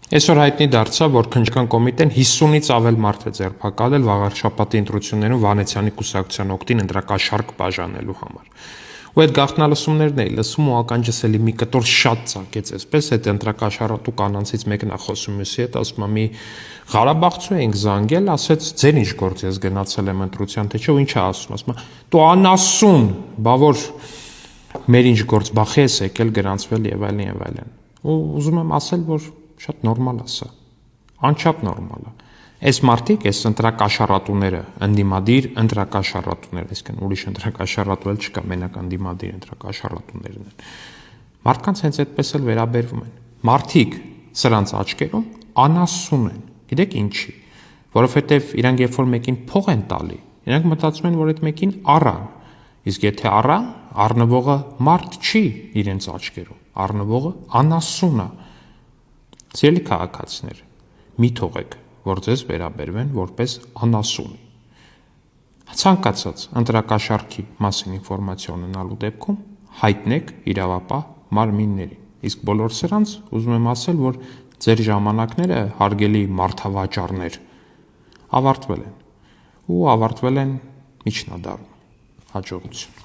Այսօր հայտնի դարձավ, որ քննչական կոմիտեն 50-ից ավել մարդ է ձերբակալել վաղարշաբաթի ընտրություններում Վանեցյանի կուսակցության օգտին ընտրակաշառք բաժանելու համար։ Ու այդ գաղտնալսումներն էի լսում ու ականջս էլի մի կտոր շատ ծակեց, այսպես այդ ընտրակաշառատու կանանցից մեկն է խոսում մյուսի հետ, ասում է մի Ղարաբաղցու ենք զանգել, ասեց ձեր ինչ գործ ես գնացել եմ ընտրության, թե չէ, ու ինչ է ասում, ասում է դու անասուն, բա որ մեր ինչ գործ, բա խես եկել գրանցվել եւ այլն եւ այլն։ Ու ուզում եմ ասել, որ շատ նորմալ է սա, անչափ նորմալ է։ Այս մարդիկ, այս ընտրակաշառատուները, ընդդիմադիր ընտրակաշառատուներ, այսինքն ուրիշ ընտրակաշառատու էլ չկա, մենակ ընդդիմադիր ընտրակաշառատուներն են։ Մարդկանց հենց այդպես էլ վերաբերվում են։ Մարդիկ սրանց աչքերում անասուն են։ Գիտեք ինչի։ Որովհետև իրանք երբ որ մեկին փող են տալի, իրանք մտածում են, որ այդ մեկին առան։ Իսկ եթե առան, առնվողը մարդ չի իրենց աչքերում, առնվողը անասուն է։ Սիրելի քաղաքացիներ, մի թողեք, որ ձեզ վերաբերվեն որպես անասուն։ Ցանկացած ընտրակաշառքի մասին ինֆորմացիա ունենալու դեպքում հայտնեք իրավապահ մարմիններին։ Իսկ բոլոր սրանց ուզում եմ ասել, որ ձեր ժամանակները, հարգելի մարդավաճառներ, ավարտվել են ու ավարտվել են միջնադարում։ Հաջողություն։